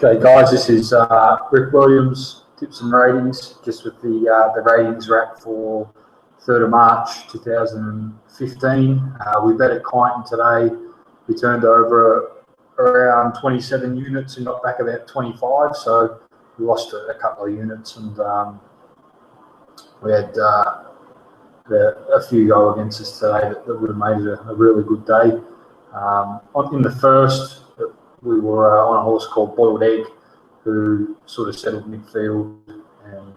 Okay, guys, this is Rick Williams, Tips and Ratings, just with the ratings wrap for 3rd of March 2015. We bet at Kyneton today. We turned over around 27 units and got back about 25, so we lost a couple of units, and we had a few go against us today that would have made it a really good day. In the first, we were on a horse called Boiled Egg, who sort of settled midfield and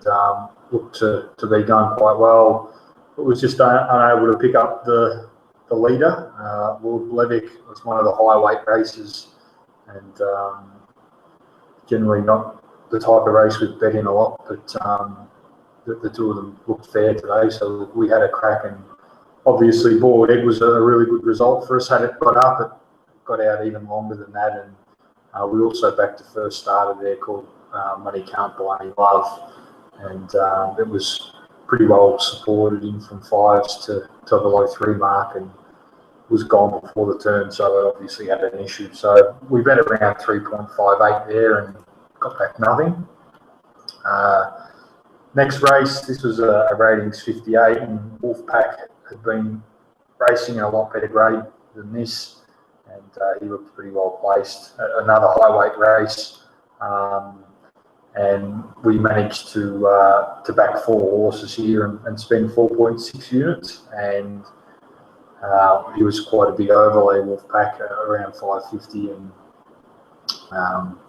looked to be going quite well, but was just unable to pick up the leader. Lord Levick was one of the high weight races, and generally not the type of race we've bet in a lot, but the two of them looked fair today, so we had a crack. And obviously Boiled Egg was a really good result for us. Had it got up, it got out even longer than that, and we also backed the first starter there called Money Can't Buy Any Love, and it was pretty well supported in from 5s to below 3 mark, and was gone before the turn, so it obviously had an issue. So we bet around 3.58 there and got back nothing. Next race, this was a ratings 58, and Wolfpack had been racing in a lot better grade than this, and he looked pretty well placed. Another high weight race, and we managed to back 4 horses here and spend 4.6 units, and he was quite a big overlay, Wolfpack, around 550, and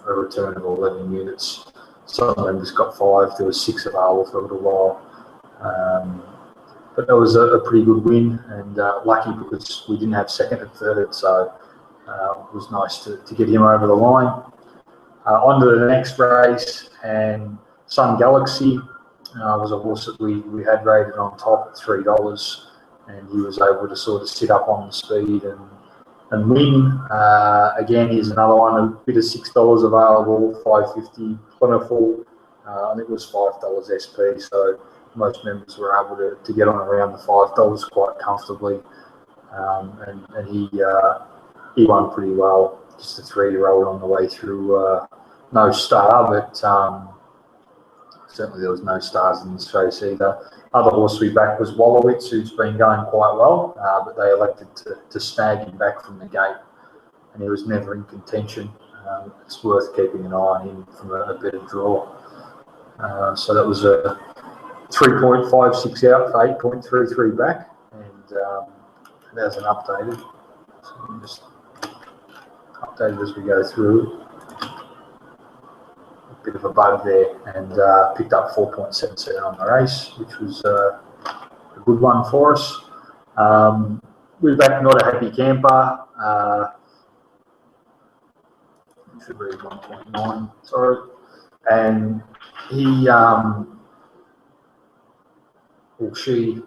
a return of 11 units. Some members got 5. There was 6 available for a little while. But that was a pretty good win, and lucky because we didn't have second and third, so it was nice to get him over the line. On to the next race, and Sun Galaxy was a horse that we had rated on top at $3, and he was able to sort of sit up on the speed and win. Again, here's another one, a bit of $6 available, $5.50 plentiful. I think it was $5 SP, so most members were able to get on around the $5 quite comfortably, and he won pretty well. Just a 3-year-old on the way through, no star, but certainly there was no stars in this race either. Other horse we backed was Wallowitz, who's been going quite well, but they elected to snag him back from the gate, and he was never in contention. It's worth keeping an eye on him from a better draw. So that was a 3.56 out for 8.33 back, and there's an updated. So I'm just updated as we go through. A bit of a bug there, and picked up 4.77 on the race, which was a good one for us. We're back Not a Happy Camper. Should be 1.9, sorry, and he she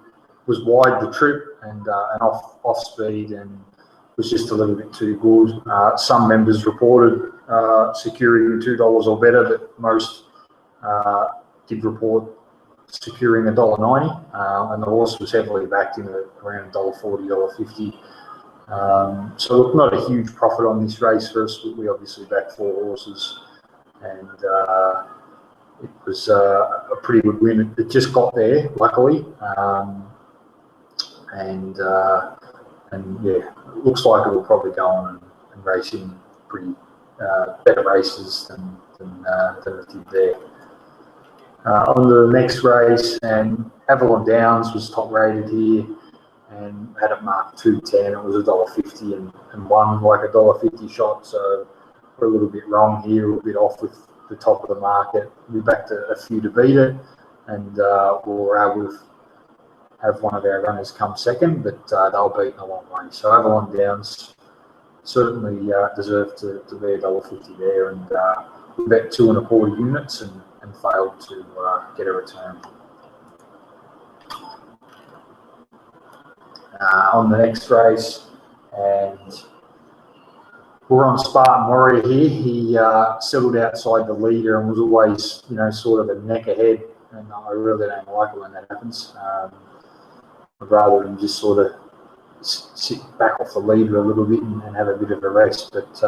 was wide the trip and off speed, and was just a little bit too good. Some members reported securing $2 or better, but most did report securing $1.90, and the horse was heavily backed in at around $1.40, $1.50. So look, not a huge profit on this race for us. We obviously backed 4 horses, and it was a pretty good win. It just got there, luckily, and yeah, it looks like it will probably go on and race in pretty better races than it did there. On to the next race, and Avalon Downs was top rated here and had it marked 210. It was $1.50 and won like a $1.50 shot, so we're a little bit wrong here, a little bit off with the top of the market. We backed a few to beat it, and we were able to have one of our runners come second, but they were beaten a long way. So Avalon Downs certainly deserved to be $1.50 there, and we bet 2 1/4 units and failed to get a return. On the next race, and we're on Spartan Warrior here. He settled outside the leader and was always, sort of a neck ahead, and I really don't like it when that happens. Rather than just sort of sit back off the leader a little bit and have a bit of a rest, but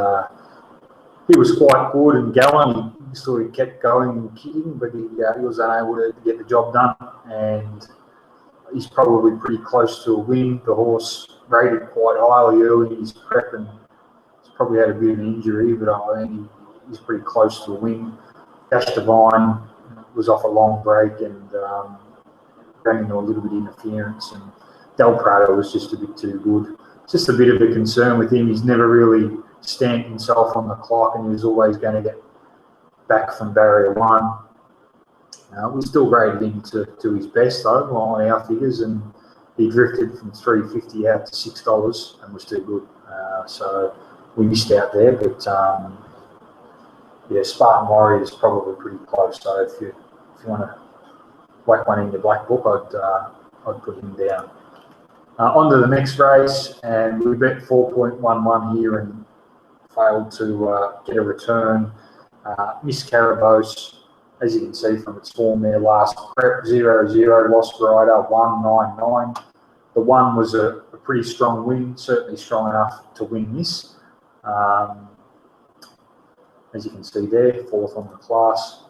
he was quite good and going. He sort of kept going and kicking, but he was unable to get the job done. And he's probably pretty close to a win. The horse rated quite highly early in his prep, and he's probably had a bit of an injury, but I think he's pretty close to a win. Dash Divine was off a long break and ran into a little bit of interference, and Del Prado was just a bit too good. It's just a bit of a concern with him. He's never really stamped himself on the clock, and he was always going to get back from barrier one. We still rated him to his best though on our figures, and he drifted from $3.50 out to $6 and was too good. So we missed out there, but yeah, Spartan Warrior is probably pretty close. So if you want to whack one in your black book, I'd put him down. On to the next race, and we bet 4.11 here and failed to get a return. Miss Carabosse, as you can see from its form there, last prep 0-0, lost rider 199. The one was a pretty strong win, certainly strong enough to win this. As you can see there, fourth on the class.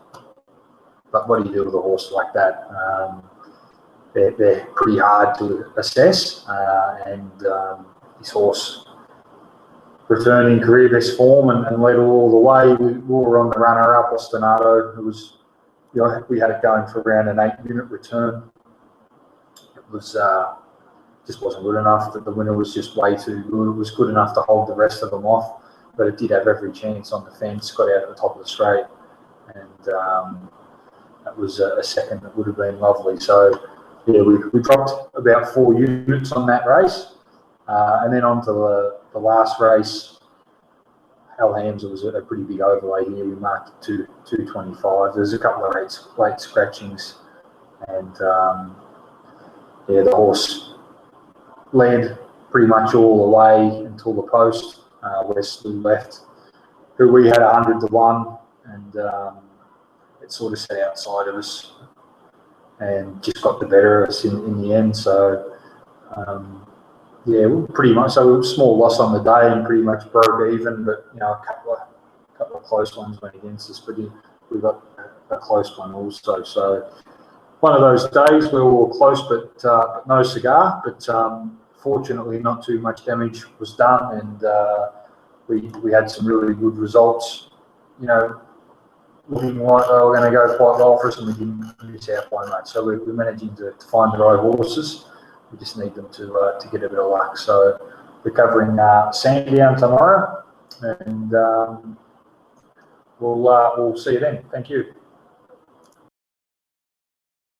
But what do you do with a horse like that? They're pretty hard to assess, and this horse returned in career best form and led all the way. We were on the runner-up, Ostinato, who was, we had it going for around an 8-unit return. It was just wasn't good enough. The winner was just way too good. It was good enough to hold the rest of them off, but it did have every chance on the fence. Got out at the top of the straight, and that was a second that would have been lovely. So yeah, we dropped about 4 units on that race, and then on to the last race. Hal Hamza was a pretty big overlay here. We marked it to 225. There's a couple of late scratchings, and yeah, the horse led pretty much all the way until the post. Wesley left, who we had 100 to 1, and it sort of sat outside of us and just got the better of us in the end. So yeah, pretty much. So we were a small loss on the day and pretty much broke even, but a couple of close ones went against us. But we got a close one also. So one of those days where we were close, but no cigar. But fortunately, not too much damage was done, and we had some really good results. Looking like they were going to go quite well for us, and we didn't miss out by much. So we're managing to find the right horses. We just need them to get a bit of luck. So we're covering Sandown tomorrow, and we'll see you then. Thank you.